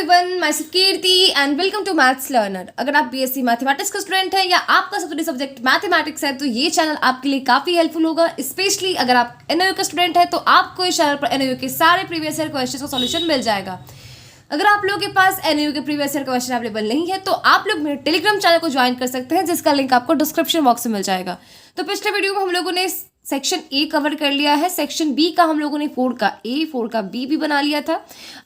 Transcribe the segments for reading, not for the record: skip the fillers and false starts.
Everyone, myself Kirti and welcome to maths learner. अगर आप BSc mathematics का student हैं या आपका सबसे सब्जेक्ट मैथमेटिक्स है तो ये चैनल आपके लिए काफ़ी हेल्पफुल होगा। स्पेशली अगर आप एनओयू का स्टूडेंट है तो आपको इस चैनल पर एनओयू के सारे प्रीवियस ईयर क्वेश्चन का सॉल्यूशन मिल जाएगा। अगर आप लोगों के पास एनओयू के प्रीवियस ईयर क्वेश्चन अवेलेबल नहीं है तो आप लोग मेरे टेलीग्राम चैनल को ज्वाइन कर सकते हैं, जिसका लिंक आपको डिस्क्रिप्शन बॉक्स में मिल जाएगा। तो पिछले वीडियो में हम लोगों ने सेक्शन ए कवर कर लिया है, सेक्शन बी का हम लोगों ने 4 का ए 4 का बी भी बना लिया था।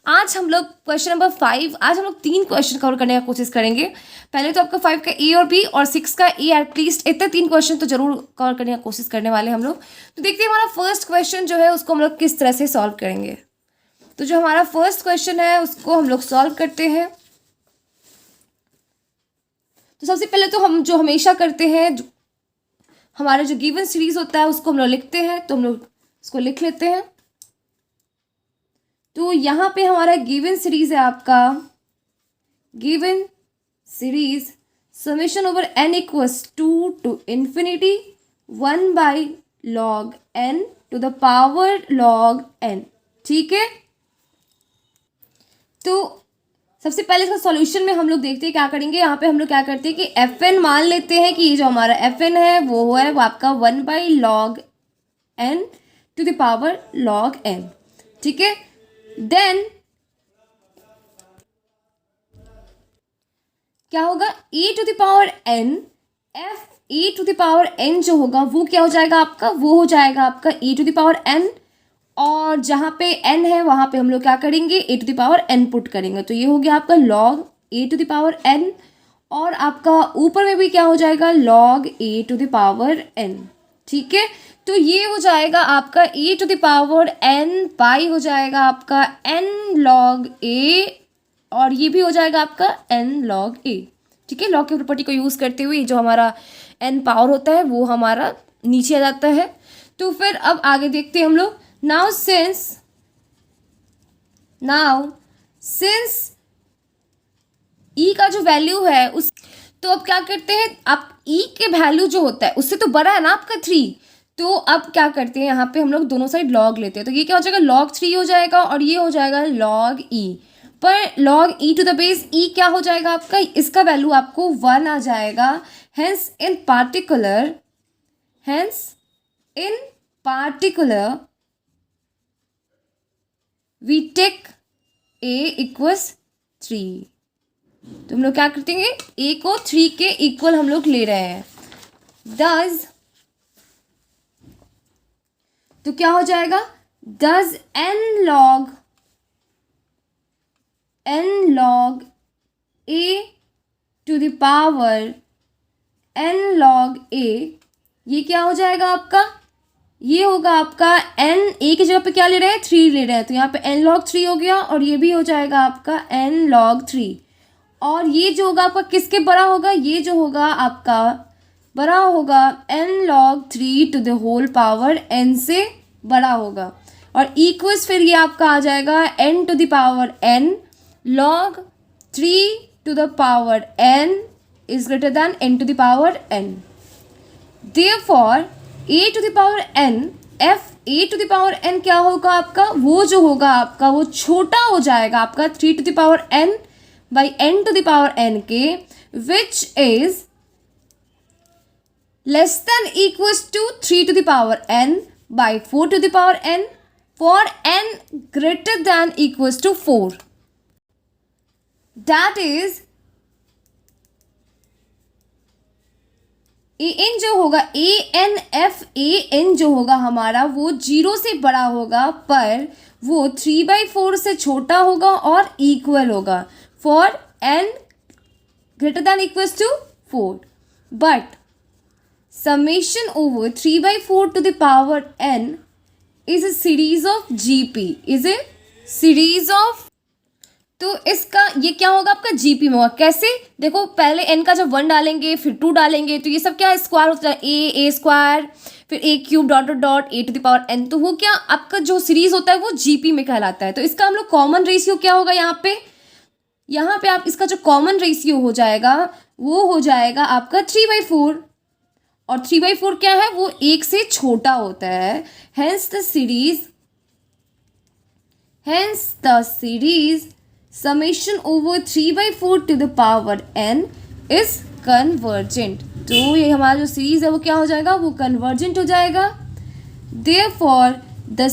आज हम लोग क्वेश्चन नंबर 5, आज हम लोग 3 क्वेश्चन कवर करने का कोशिश करेंगे। पहले तो आपका 5 का ए और बी और 6 का ए, एटलीस्ट इतने 3 क्वेश्चन तो जरूर कवर करने का कोशिश करने वाले हम लोग। तो देखते हैं हमारा फर्स्ट क्वेश्चन जो है उसको हम लोग किस तरह से सॉल्व करेंगे। तो जो हमारा फर्स्ट क्वेश्चन है उसको हम लोग सॉल्व करते हैं। तो सबसे पहले तो हम जो हमेशा करते हैं, हमारा जो गिवन सीरीज होता है उसको हम लोग लिखते हैं, तो हम लोग इसको लिख लेते हैं। तो यहाँ पे हमारा गिवन सीरीज है आपका given series summation over n equals 2 to infinity 1 by log n to the power log n। ठीक है, तो सबसे पहले इसका सॉल्यूशन में हम लोग देखते हैं क्या करेंगे। यहाँ पे हम लोग क्या करते हैं कि एफ एन मान लेते हैं कि ये जो हमारा एफ एन है वो आपका 1 by log n to the power log n। ठीक है, देन क्या होगा, e to the power n, f e to the power n जो होगा वो क्या हो जाएगा आपका, वो हो जाएगा आपका e to the power n। और जहाँ पे n है वहाँ पे हम लोग क्या करेंगे, a to the power n put करेंगे। तो ये हो गया आपका log a to the power n, और आपका ऊपर में भी क्या हो जाएगा log a to the power n। ठीक है, तो ये हो जाएगा आपका e to the power n पाई हो जाएगा आपका n log a, और ये भी हो जाएगा आपका n log a। ठीक है, log की प्रॉपर्टी को यूज़ करते हुए जो हमारा n पावर होता है वो हमारा नीचे आ जाता है। तो फिर अब आगे देखते हैं हम लोग। Now since e का जो वैल्यू है उस, तो अब क्या करते हैं, आप e के वैल्यू जो होता है उससे तो बड़ा है ना आपका 3, तो अब क्या करते हैं यहाँ पे हम लोग दोनों साइड log लेते हैं। तो ये क्या हो जाएगा log 3 हो जाएगा और ये हो जाएगा log e। पर log e to the base e क्या हो जाएगा आपका, इसका वैल्यू आपको 1 आ जाएगा। Hence in particular we take a equals 3। तो हम लोग क्या करते हैं, a को 3 के इक्वल हम लोग ले रहे हैं। Does, तो क्या हो जाएगा, does n log a to the power n log a, ये क्या हो जाएगा आपका, ये होगा आपका n a की जगह पे क्या ले रहे हैं, 3 ले रहे हैं, तो यहाँ पे n log 3 हो गया, और ये भी हो जाएगा आपका n log 3। और ये जो होगा आपका किसके बड़ा होगा, ये जो होगा आपका बड़ा होगा n log 3 to the whole power n से बड़ा होगा। और इक्वल्स फिर ये आपका आ जाएगा n to the power n log 3 to the power n is greater than n to the power n। Therefore a to the power n, f a to the power n क्या होगा आपका, वो जो होगा आपका वो छोटा हो जाएगा आपका 3 to the power n by n to the power n के, which is less than equals to 3 to the power n by 4 to the power n for n greater than equals to 4। That is a n जो होगा, a n f a n जो होगा हमारा वो 0 से बड़ा होगा, पर वो 3/4 से छोटा होगा और इक्वल होगा for n greater than equals to 4। But summation over 3/4 to the power n is a series of GP, is a series of, तो इसका ये क्या होगा आपका जीपी में होगा। कैसे, देखो पहले n का जब 1 डालेंगे फिर 2 डालेंगे तो ये सब क्या स्क्वायर होता है, ए स्क्वायर फिर a cube dot dot dot a to the power n, तो वो क्या आपका जो सीरीज होता है वो जीपी में कहलाता है। तो इसका हम लोग कॉमन रेशियो क्या होगा यहाँ पे आप इसका जो कॉमन रेशियो हो जाएगा वो हो जाएगा आपका 3/4, और 3/4 क्या है, वो 1 से छोटा होता है। Hence the series summation over 3/4 to the power n is convergent. तो ये हमारा जो सीरीज है वो क्या हो जाएगा, वो कन्वर्जेंट हो जाएगा. Therefore the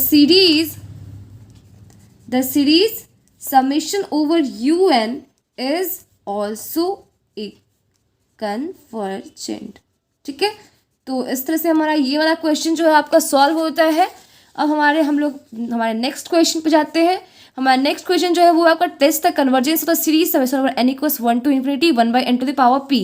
series summation over un is also convergent. ठीक है, तो इस तरह से हमारा ये वाला क्वेश्चन जो है आपका सॉल्व होता है. अब हम लोग हमारे नेक्स्ट क्वेश्चन पे जाते हैं. हमारा नेक्स्ट क्वेश्चन जो है वो आपका test the convergence of the series summation over n equals 1 to infinity 1/n to the power p.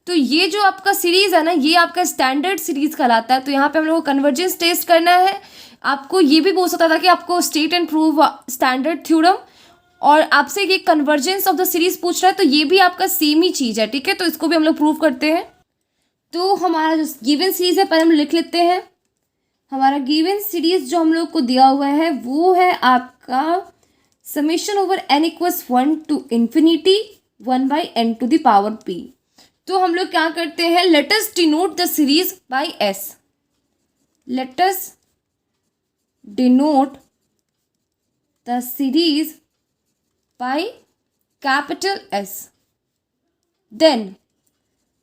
तो ये जो आपका सीरीज है ना, ये आपका स्टैंडर्ड सीरीज कहलाता है. तो यहाँ पे हम लोग को कन्वर्जेंस टेस्ट करना है. आपको ये भी बोल सकता था कि आपको state and prove standard theorem, और आपसे ये कन्वर्जेंस ऑफ द सीरीज पूछ रहा है, तो ये भी आपका सेम ही चीज़ है. ठीक है, तो इसको भी हम लोग प्रूव करते हैं. तो हमारा जो गिवन सीरीज है पहले हम लिख लेते हैं. हमारा गिवन सीरीज जो हम लोग को दिया हुआ है वो है आपका summation over n equals 1 to infinity 1/n to the power p. तो हम लोग क्या करते हैं, let us denote the series by s. Let us denote the series by capital S. Then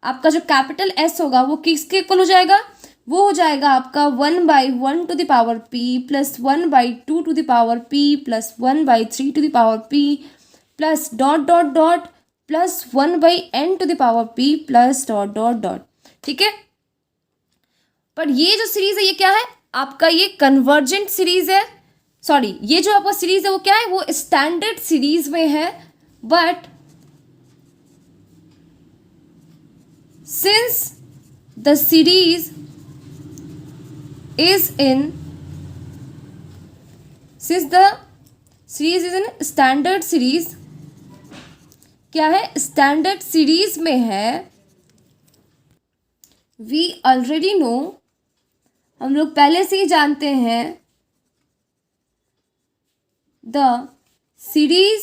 आपका जो कैपिटल S होगा वो किसके इक्वल हो जाएगा, वो हो जाएगा आपका 1/1 to the power p plus 1/2 to the power p plus 1/3 to the power p plus dot dot dot plus 1/n to the power p plus dot dot dot. ठीक है, पर ये जो सीरीज है ये क्या है आपका, ये कन्वर्जेंट सीरीज है. सॉरी, ये जो आपका सीरीज है वो क्या है, वो स्टैंडर्ड सीरीज में है. But since the series is in standard series, क्या है, स्टैंडर्ड सीरीज में है. वी ऑलरेडी नो, हम लोग पहले से ही जानते हैं, द सीरीज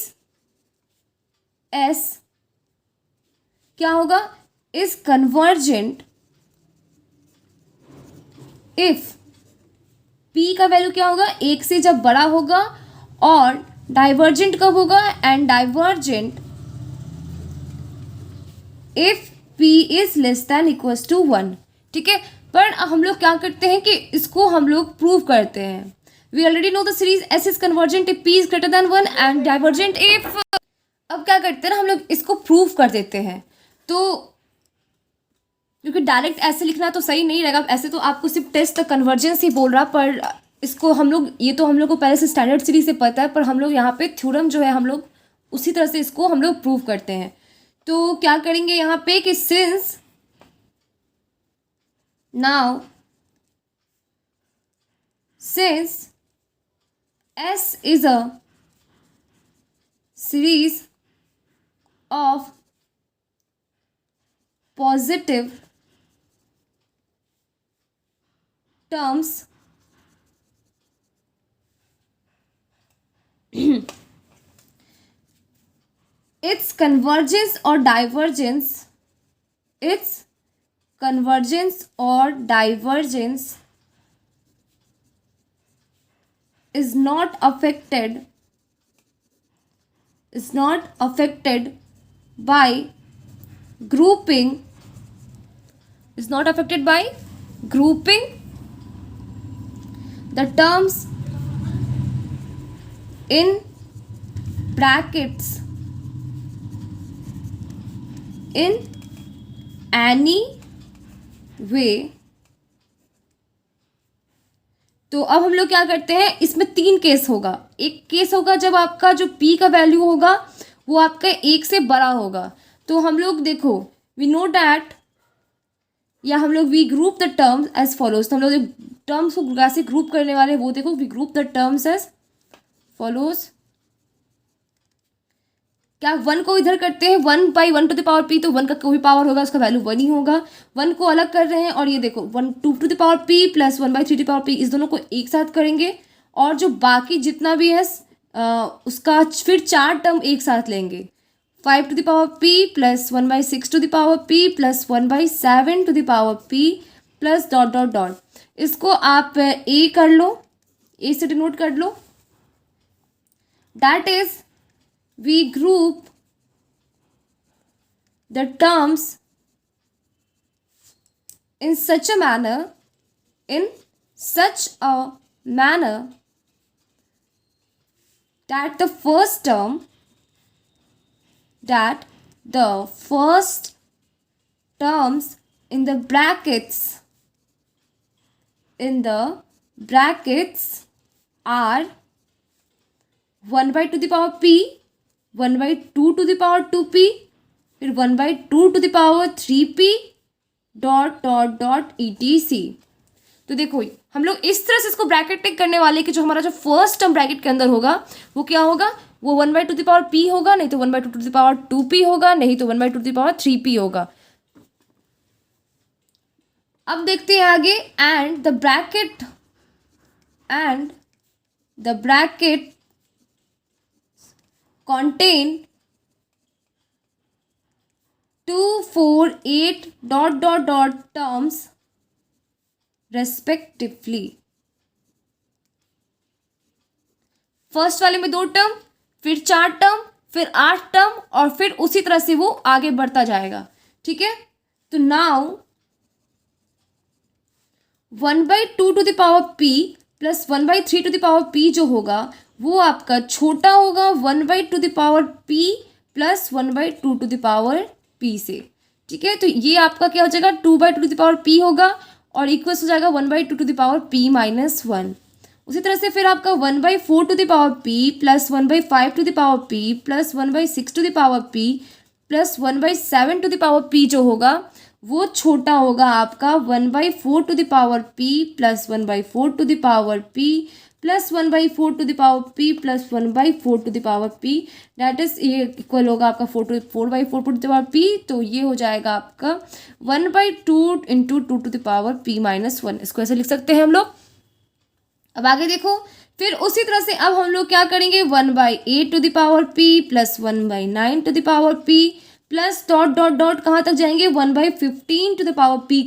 S क्या होगा, इज कन्वर्जेंट इफ P का वैल्यू क्या होगा, एक से जब बड़ा होगा, और डाइवर्जेंट कब होगा, and divergent if P is less than equals to 1. ठीक है, पर हम लोग क्या करते हैं कि इसको हम लोग प्रूव करते हैं. We already know the series S is convergent if P is greater than 1 and divergent if. अब क्या करते हैं ना, हम लोग इसको प्रूव कर देते हैं. तो क्योंकि डायरेक्ट ऐसे लिखना तो सही नहीं रहेगा, ऐसे तो आपको सिर्फ टेस्ट द कन्वर्जेंस ही बोल रहा, पर इसको हम लोग, ये तो हम लोग को पहले से स्टैंडर्ड सीरीज से पता है, पर हम लोग यहाँ पे थ्योरम जो है हम लोग उसी तरह से इसको हम लोग प्रूव करते हैं. तो क्या करेंगे यहाँ पे कि since S is a series of positive terms its convergence or divergence is not affected by grouping the terms in brackets in any way. तो अब हम लोग क्या करते हैं, इसमें 3 केस होगा. एक केस होगा जब आपका जो P का वैल्यू होगा वो आपका 1 से बड़ा होगा. तो हम लोग देखो, वी नो डैट, या हम लोग we group the terms as follows. तो हम लोग टर्म्स को कैसे ग्रुप करने वाले वो देखो, we group the terms as follows. क्या 1 को इधर करते हैं 1/1 टू द पावर P, तो 1 का कोई पावर होगा उसका वैल्यू 1 ही होगा. 1 को अलग कर रहे हैं, और ये देखो 2 to the power P plus 1/3 to the power P, इस दोनों को एक साथ करेंगे, और जो बाकी जितना भी है उसका फिर 4 टर्म एक साथ लेंगे. 5 to the power P plus 1/6 to the power P plus 1/7 to the power P plus dot dot dot. इसको आप A कर लो, A से डिनोट कर लो. That is we group the terms in such a manner that the first terms in the brackets are 1 by 2 to the power p, 1 by 2 to the power 2p, फिर 1 by 2 to the power 3p dot dot dot etc। तो देखो हम लोग इस तरह से इसको bracket टिक करने वाले कि जो हमारा जो फर्स्ट टर्म ब्रैकेट के अंदर होगा वो क्या होगा, वो 1 by 2 to the power p होगा, नहीं तो 1 by 2 to the power 2p होगा, नहीं तो 1 by 2 to the power 3p होगा। अब देखते हैं आगे, and the bracket contain 2, 4, 8 dot dot dot terms respectively. First वाले में 2 टर्म, फिर 4 टर्म, फिर 8 टर्म, और फिर उसी तरह से वो आगे बढ़ता जाएगा। ठीक है, तो now 1 by 2 to the power p plus 1 by 3 to the power p जो होगा वो आपका छोटा होगा 1 by 2 to the power p plus 1 by 2 to the power p से। ठीक है, तो ये आपका क्या हो जाएगा, 2 by 2 to the power p होगा और इक्वल्स हो जाएगा 1 by 2 to the power p minus 1। उसी तरह से फिर आपका 1 by 4 to the power p plus 1 by 5 to the power p plus 1 by 6 to the power p plus 1 by 7 to the power p जो होगा वो छोटा होगा आपका 1 by 4 to the power p plus 1 by 4 to the power p plus 1 by 4 to the power p plus 1 by 4 to the power p, that is ये equal होगा आपका 4 by 4 to the power p। तो ये हो जाएगा आपका 1 by 2 into 2 to the power p minus 1। इसको ऐसे लिख सकते हैं हम लोग। अब आगे देखो, फिर उसी तरह से अब हम लोग क्या करेंगे, 1 by 8 to the power p plus 1 by 9 to the power p plus dot dot dot कहाँ तक जाएंगे, 1 by 15 to the power p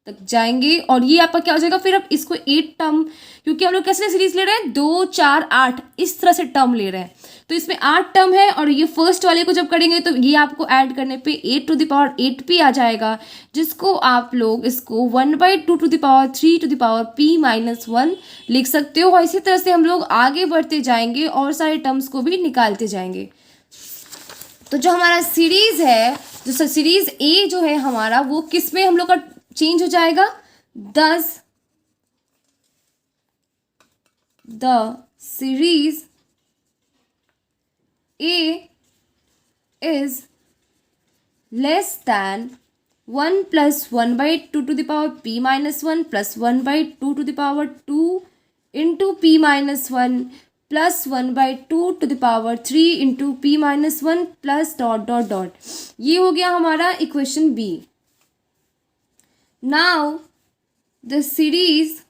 तक जाएंगे। और ये आपका क्या हो जाएगा, फिर अब इसको 8 टर्म, क्योंकि हम लोग कैसे सीरीज ले रहे हैं, 2, 4, 8 इस तरह से टर्म ले रहे हैं, तो इसमें 8 टर्म है और ये फर्स्ट वाले को जब करेंगे तो ये आपको ऐड करने पे 8 to the power 8p आ जाएगा, जिसको आप लोग इसको 1 by 2 to the power 3 to the power p minus 1 लिख सकते हो। और इसी तरह से हम लोग आगे बढ़ते जाएंगे और सारे टर्म्स को भी निकालते जाएंगे। तो जो हमारा सीरीज है, जो सीरीज ए जो है हमारा, वो किस में हम लोग का चेंज हो जाएगा, thus the series A is less than 1 plus 1 by 2 to the power p minus 1 plus 1 by 2 to the power 2 into p minus 1 plus 1 by 2 to the power 3 into p minus 1 plus dot dot dot. ये हो गया हमारा equation B. Now the series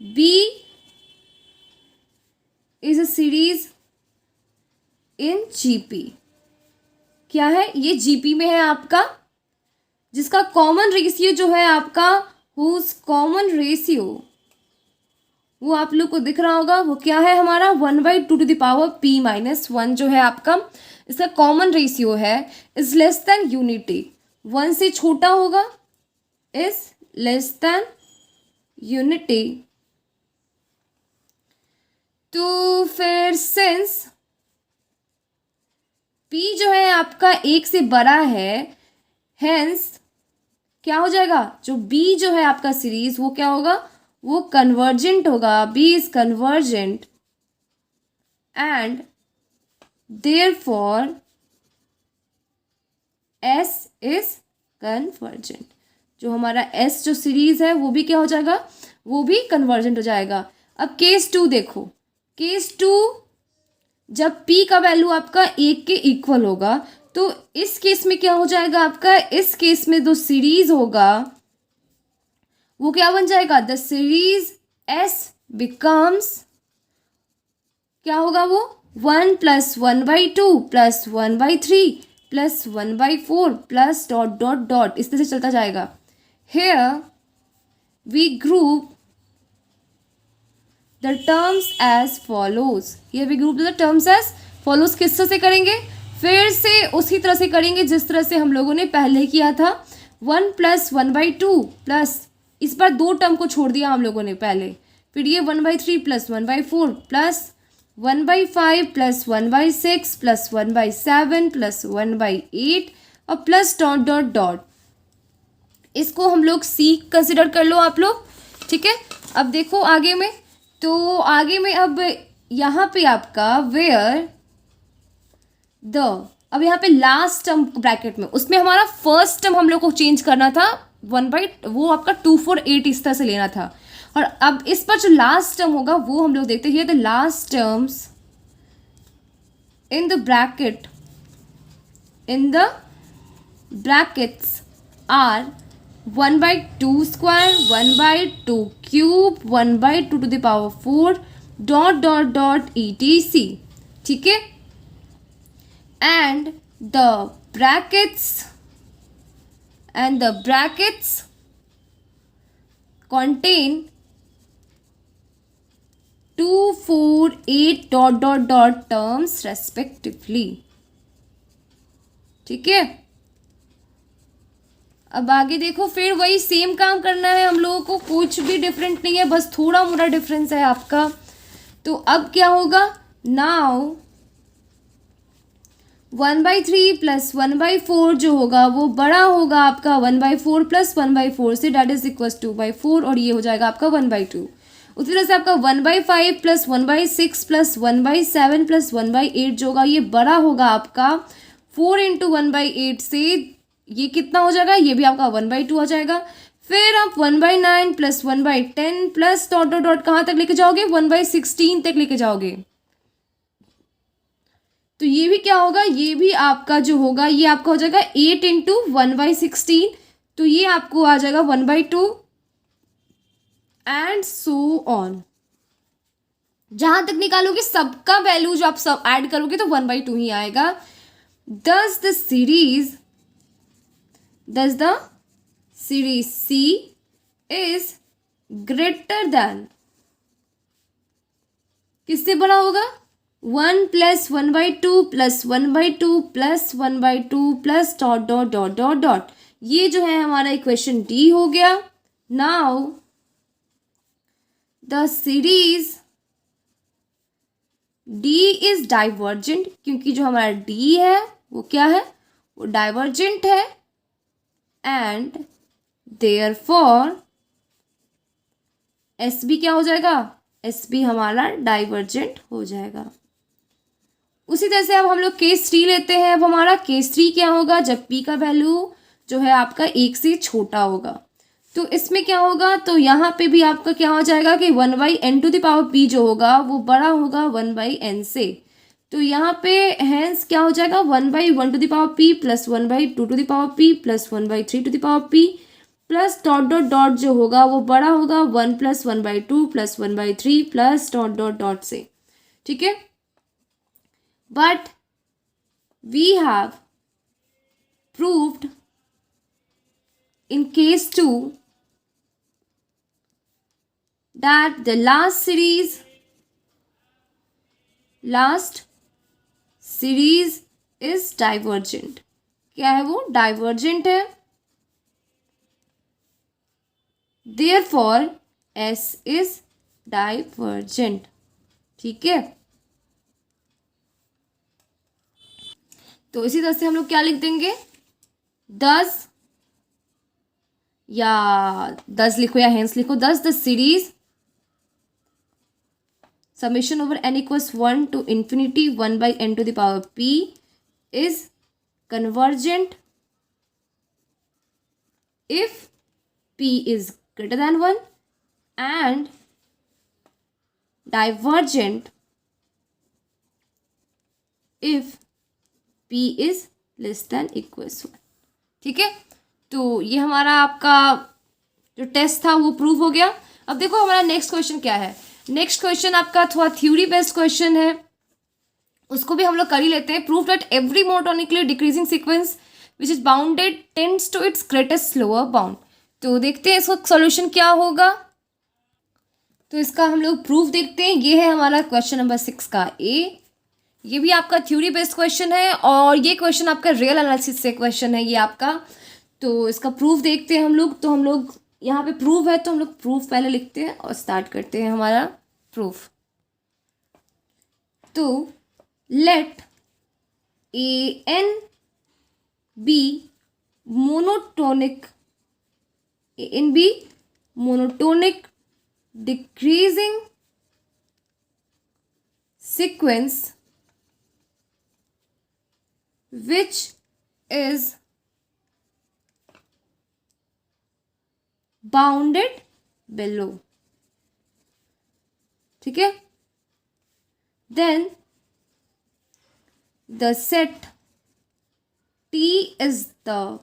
B is a series in GP। क्या है ये, GP में है आपका, जिसका कॉमन रेशियो जो है आपका, whose कॉमन रेशियो वो आप लोग को दिख रहा होगा, वो क्या है हमारा 1 by 2 to the power p minus 1 जो है आपका, इसका कॉमन रेशियो है इज लेस देन यूनिटी, 1 से छोटा होगा, इज लेस देन यूनिटी। तो फिर सिंस p जो है आपका 1 से बड़ा है, हेंस क्या हो जाएगा, जो b जो है आपका सीरीज वो क्या होगा, वो कन्वर्जेंट होगा, b is convergent and therefore S is convergent. जो हमारा S जो सीरीज है वो भी क्या हो जाएगा, वो भी कन्वर्जेंट हो जाएगा। अब केस 2 देखो, केस 2 जब P का वैल्यू आपका 1 के इक्वल होगा, तो इस केस में क्या हो जाएगा आपका, इस केस में जो सीरीज होगा वो क्या बन जाएगा, द सीरीज S बिकम्स क्या होगा, वो 1 plus 1 by 2 plus 1 by 3 plus 1 by 4 plus dot dot dot, इस तरह से चलता जाएगा। Here we group the terms as follows. Here we group the terms as follows. किस तरह से करेंगे? फिर से उसी तरह से करेंगे जिस तरह से हम लोगों ने पहले किया था। 1 + 1/2 प्लस, इस बार 2 टर्म को छोड़ दिया हम लोगों ने पहले, फिर ये 1/3 + 1/4 प्लस 1/5 + 1/6 + 1/7 + 1/8 और प्लस डॉट डॉट डॉट। इसको हम लोग सी कंसिडर कर लो आप लोग, ठीक है। अब देखो आगे में, तो आगे में अब यहाँ पे आपका वेयर द, अब यहाँ पे लास्ट टर्म ब्रैकेट में, उसमें हमारा फर्स्ट टर्म हम लोग को चेंज करना था, वो आपका 2 4 8 इस तरह से लेना था। और अब इस पर जो लास्ट टर्म होगा वो हम लोग देखते हैं। The last terms in the bracket, in the brackets are 1/2 square, 1/2 cube, 1/2 to the power 4 dot dot dot etc, ठीक है। and the brackets contain 2 4 8 dot dot dot terms respectively, ठीक है। अब आगे देखो, फिर वही सेम काम करना है हम लोगों को, कुछ भी डिफरेंट नहीं है, बस थोड़ा मोड़ा डिफरेंस है आपका। तो अब क्या होगा? नाउ 1/3 + 1/4 जो होगा वो बड़ा होगा आपका 1/4 + 1/4 से, डेट इज इक्वल 2/4, और ये हो जाएगा आपका 1/2। उसी तरह से आपका 1/5 + 1/6 + 1/7 + 1/8 जो होगा ये बड़ा होगा आपका 4 × 1/8 से, ये कितना हो जाएगा? ये भी आपका 1/2 हो जाएगा। फिर आप 1/9 + 1/10 प्लस डॉट डॉट डॉट कहाँ तक लेके जाओगे? 1/16 तक लेके जाओगे। तो ये भी क्या होगा? ये भी आपका जो होगा ये आपका हो जाएगा 8 × 1/16, तो ये आपको आ जाएगा 1/2 एंड सो ऑन। जहां तक निकालोगे सबका वैल्यू जो आप सब ऐड करोगे तो 1/2 ही आएगा। Thus the series C is greater than, किससे बड़ा होगा? 1 + 1/2 + 1/2 + 1/2 plus dot dot dot dot dot. ये जो है हमारा इक्वेशन डी हो गया। Now the series D is divergent, क्योंकि जो हमारा डी है वो क्या है? वो डाइवर्जेंट है। एंड देयरफॉर एस बी क्या हो जाएगा? एस बी हमारा डाइवर्जेंट हो जाएगा। उसी तरह से अब हम लोग केस 3 लेते हैं। अब हमारा केस 3 क्या होगा? जब पी का वैल्यू जो है आपका 1 से छोटा होगा, तो इसमें क्या होगा? तो यहाँ पे भी आपका क्या हो जाएगा कि 1/n⁻p जो होगा वो बड़ा होगा 1/n से। तो यहाँ पे हैंस क्या हो जाएगा? 1/1⁻p + 1/2⁻p + 1/3⁻p plus dot dot dot जो होगा वो बड़ा होगा 1 + 1/2 + 1/3 प्लस डॉट डॉट डॉट से, ठीक है। But we have proved in case 2 that the last series is divergent। क्या है वो? डाइवर्जेंट है। therefore S is divergent, ठीक है। तो इसी तरह से हम लोग क्या लिख देंगे? 10 लिखो या हेंस लिखो। 10 the series summation over n = 1 to infinity 1/n⁻p is convergent if p is greater than 1 and divergent if p is less than equals 1, ठीक है। तो ये हमारा आपका जो टेस्ट था वो प्रूव हो गया। अब देखो हमारा नेक्स्ट क्वेश्चन क्या है। नेक्स्ट क्वेश्चन आपका थोड़ा थ्योरी बेस्ड क्वेश्चन है, उसको भी हम लोग कर ही लेते हैं। Prove that every monotonically decreasing sequence which is bounded tends to its greatest lower bound. तो देखते हैं इसका सॉल्यूशन क्या होगा। तो इसका हम लोग प्रूफ देखते हैं। ये है हमारा क्वेश्चन नंबर 6 का ए। ये भी आपका थ्योरी बेस्ड क्वेश्चन है और ये क्वेश्चन आपका रियल एनालिसिस से क्वेश्चन है ये आपका। तो इसका प्रूफ देखते हैं हम लोग। तो हम लोग यहाँ पे प्रूफ है तो हम लोग प्रूफ पहले लिखते हैं और स्टार्ट करते हैं हमारा प्रूफ। तो let a n be monotonic, a n be monotonic decreasing sequence which is bounded below, ठीक है। then the set t is the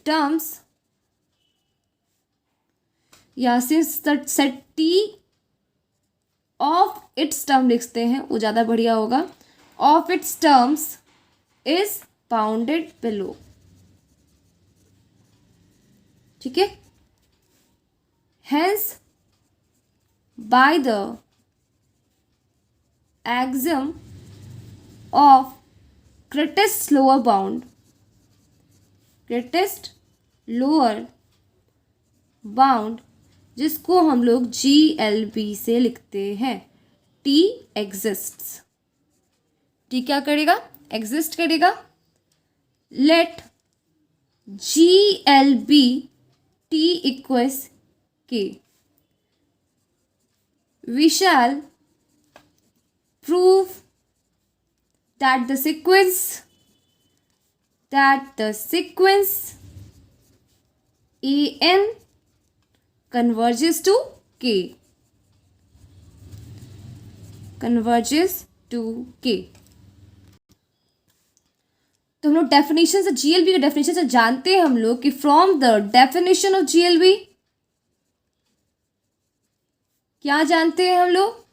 terms, या since the set T of its term लिखते हैं वो ज़्यादा बढ़िया होगा। Of its terms is bounded below, ठीक है। Hence by the axiom of greatest lower bound, greatest lower bound, जिसको हम लोग GLB से लिखते हैं, T exists, T क्या करेगा, एग्जिस्ट करेगा। Let GLB T equals K, we shall prove that the sequence AN converges to K, converges to K। तो हम लोग डेफिनेशन से GLB का डेफिनेशन से जानते हैं हम लोग कि from the definition of GLB क्या जानते हैं हम लोग,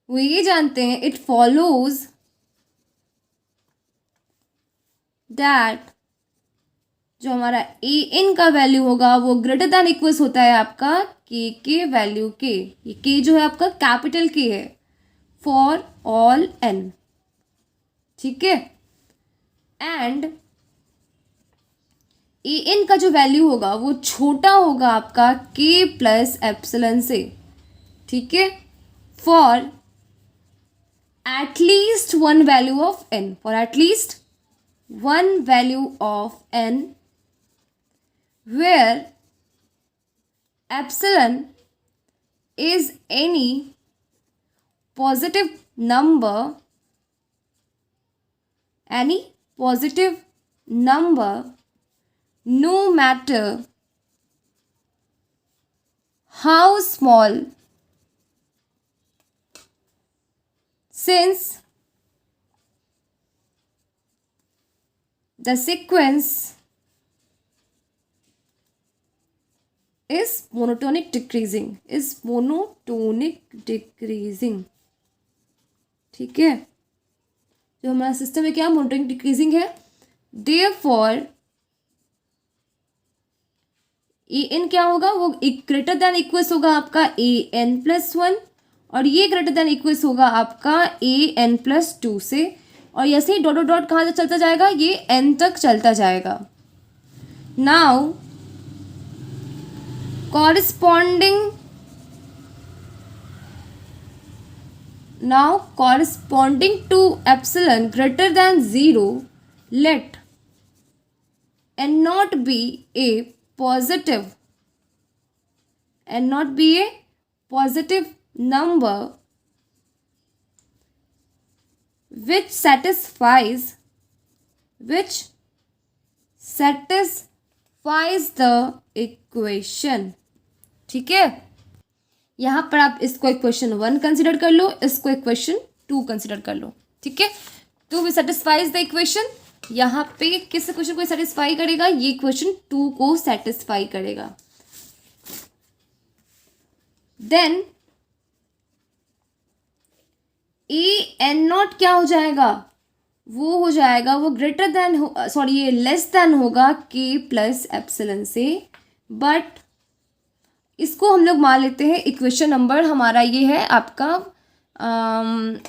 वो ये जानते हैं इट फॉलोज दैट जो हमारा ए एन का वैल्यू होगा वो ग्रेटर दैन इक्वल्स होता है आपका के वैल्यू के। ये के जो है आपका कैपिटल के है फॉर ऑल एन, ठीक है। एंड ए एन का जो वैल्यू होगा वो छोटा होगा आपका के प्लस एप्सिलॉन से, ठीक है। For at least one value of n, for at least one value of n where epsilon is any positive number, no matter how small, since the sequence is monotonic decreasing, ठीक है। जो हमारा system है क्या, monotonic decreasing है। Therefore A N क्या होगा, वो ग्रेटर दैन इक्वल्स होगा आपका ए एन प्लस वन, और ये ग्रेटर देन इक्वल्स होगा आपका ए एन प्लस टू से, और ऐसे ही डॉट डॉट डॉट कहाँ तक चलता जाएगा, ये एन तक चलता जाएगा। Now corresponding to epsilon greater than 0 let n not be a positive number which satisfies the equation, ठीक है। यहां पर आप इसको इक्वेशन 1 कंसिडर कर लो, इसको इक्वेशन 2 कंसिडर कर लो, ठीक है। तो वी सेटिस्फाइज द इक्वेशन, यहाँ पे किस इक्वेशन को सेटिस्फाई करेगा, ये इक्वेशन 2 को सेटिस्फाई करेगा। देन ए एन नॉट क्या हो जाएगा, वो हो जाएगा, वो ग्रेटर देन ये लेस देन होगा के प्लस एप्सिलॉन से, बट इसको हम लोग मान लेते हैं इक्वेशन नंबर हमारा ये है आपका।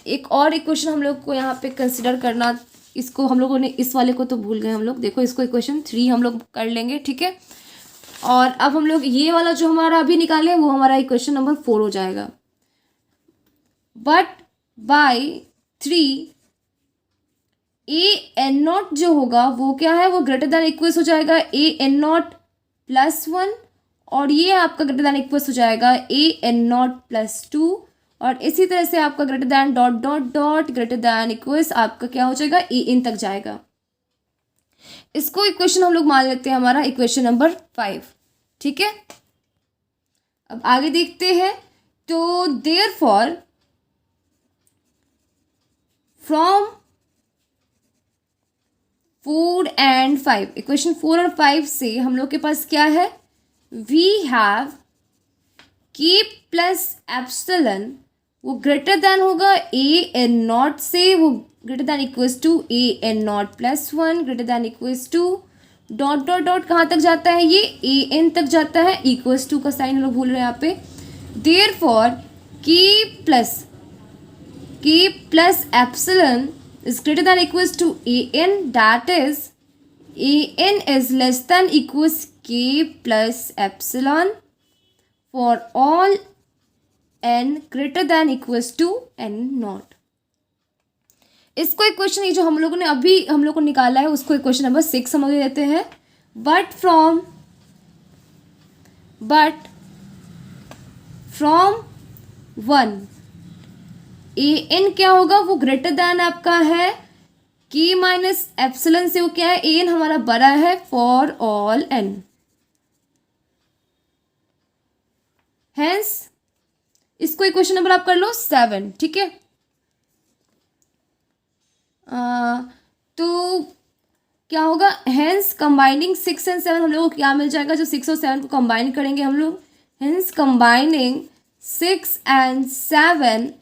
एक और इक्वेशन हम लोग को यहाँ पे कंसिडर करना, इसको हम लोगों ने इस वाले को तो भूल गए हम लोग, देखो इसको इक्वेशन 3 हम लोग कर लेंगे, ठीक है। और अब हम लोग ये वाला जो हमारा अभी निकाले वो हमारा इक्वेशन नंबर 4 हो जाएगा। But by 3 a n not जो होगा वो क्या है, वो ग्रेटर दैन इक्वल्स हो जाएगा ए एन नॉट प्लस 1, और ये आपका ग्रेटर दैन इक्वल्स हो जाएगा ए एन नॉट प्लस 2, और इसी तरह से आपका greater than dot dot dot greater than equals आपका क्या हो जाएगा, ए एन तक जाएगा। इसको इक्वेशन हम लोग मान लेते हैं हमारा इक्वेशन नंबर 5, ठीक है। अब आगे देखते हैं। तो देयरफॉर फ्रॉम 4 and 5, इक्वेशन 4 और 5 से हम लोग के पास क्या है, we have K plus epsilon, वो ग्रेटर देन होगा ए एन नॉट से, वो greater than equals to a n not plus 1 greater than equals to dot dot dot कहाँ तक जाता है, ये ए एन तक जाता है, इक्वल्स टू का साइन हम लोग भूल रहे हैं यहाँ पे। देयरफॉर के plus epsilon is greater than equals to an, that is an is less than equals k plus epsilon for all n greater than equals to n naught। इसको इक्वेशन ये जो हम लोगों ने अभी हम लोग को निकाला है उसको इक्वेशन नंबर 6 समझ लेते हैं। बट फ्रॉम 1 ए एन क्या होगा, वो ग्रेटर देन आपका है के माइनस एप्सिलन से, वो क्या है, ए एन हमारा बड़ा है फॉर ऑल एन। हेंस इसको इक्वेशन नंबर आप कर लो 7, ठीक है। तो क्या होगा, हेंस कंबाइनिंग 6 and 7 हम लोग को क्या मिल जाएगा, जो 6 और 7 को कंबाइन करेंगे हम लोग, hence combining 6 and 7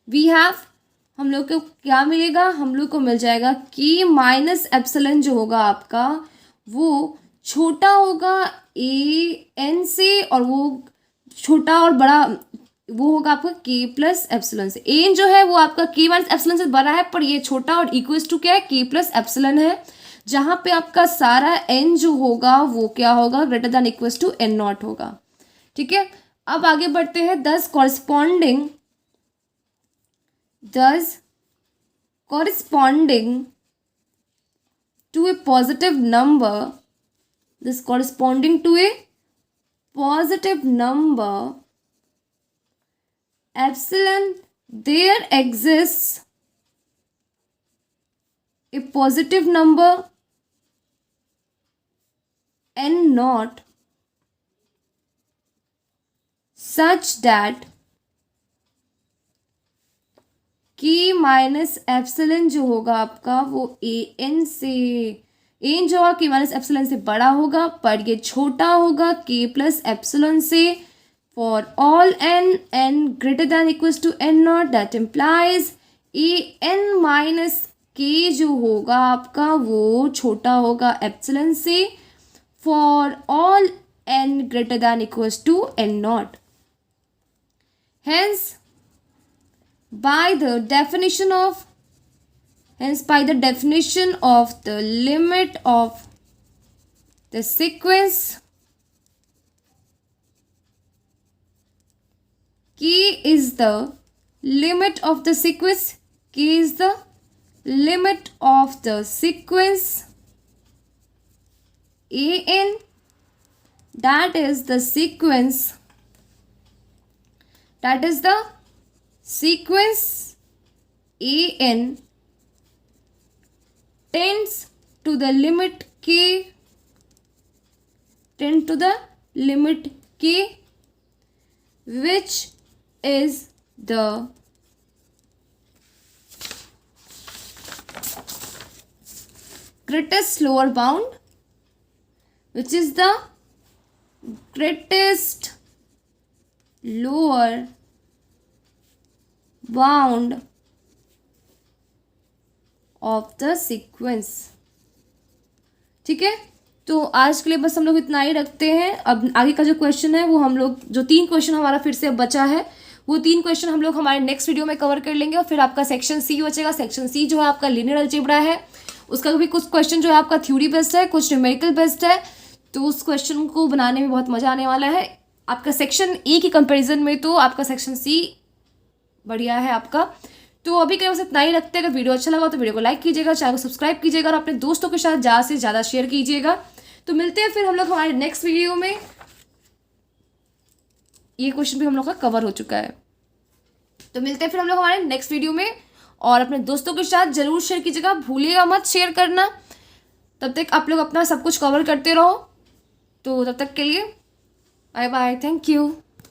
we have, हम लोग को क्या मिलेगा, हम लोग को मिल जाएगा कि माइनस एप्सिलन जो होगा आपका वो छोटा होगा ए एन से, और वो छोटा और बड़ा वो होगा आपका के प्लस एप्सिलन से। ए एन जो है वो आपका के माइनस एप्सिलन से बड़ा है, पर ये छोटा और इक्वल्स टू क्या है, के प्लस एप्सिलन है, जहाँ पे आपका सारा एन जो होगा वो क्या होगा, greater than equals to n not होगा, ठीक है। अब आगे बढ़ते हैं। thus corresponding to a positive number, epsilon, there exists a positive number n naught such that के माइनस एप्सिलन जो होगा आपका वो ए एन से, एन जो होगा के माइनस एप्सिलन से बड़ा होगा, पर ये छोटा होगा के प्लस एप्सिलन से for all n greater than equals to n not. That implies a n minus K जो होगा आपका वो छोटा होगा एप्सिलन से for all n greater than equals to n not. Hence by the definition of the limit of the sequence, k is the limit of the sequence, an, that is the sequence an tends to the limit k, which is the greatest lower bound, bound of the sequence, ठीक है। तो आज के लिए बस हम लोग इतना ही रखते हैं। अब आगे का जो क्वेश्चन है वो हम लोग, जो 3 क्वेश्चन हमारा फिर से बचा है, वो 3 क्वेश्चन हम लोग हमारे नेक्स्ट वीडियो में कवर कर लेंगे। और फिर आपका सेक्शन सी बचेगा। सेक्शन सी जो है आपका लीनियर अलजेब्रा है, उसका भी कुछ क्वेश्चन जो है आपका थ्योरी बेस्ड है, कुछ न्यूमेरिकल बेस्ड है। तो उस क्वेश्चन को बनाने में बहुत मज़ा आने वाला है। आपका सेक्शन ए की कंपेरिजन में तो आपका सेक्शन सी बढ़िया है आपका। तो अभी के बस इतना ही रखते हैं। अगर वीडियो अच्छा लगा तो वीडियो को लाइक कीजिएगा, चैनल को सब्सक्राइब कीजिएगा और अपने दोस्तों के साथ ज़्यादा से ज़्यादा शेयर कीजिएगा। तो मिलते हैं फिर हम लोग हमारे नेक्स्ट वीडियो में। ये क्वेश्चन भी हम लोग का कवर हो चुका है। तो मिलते हैं फिर हम लोग हमारे नेक्स्ट वीडियो में, और अपने दोस्तों के साथ जरूर शेयर कीजिएगा, भूलिएगा मत शेयर करना। तब तक आप लोग अपना सब कुछ कवर करते रहो। तो तब तक के लिए बाय बाय, थैंक यू।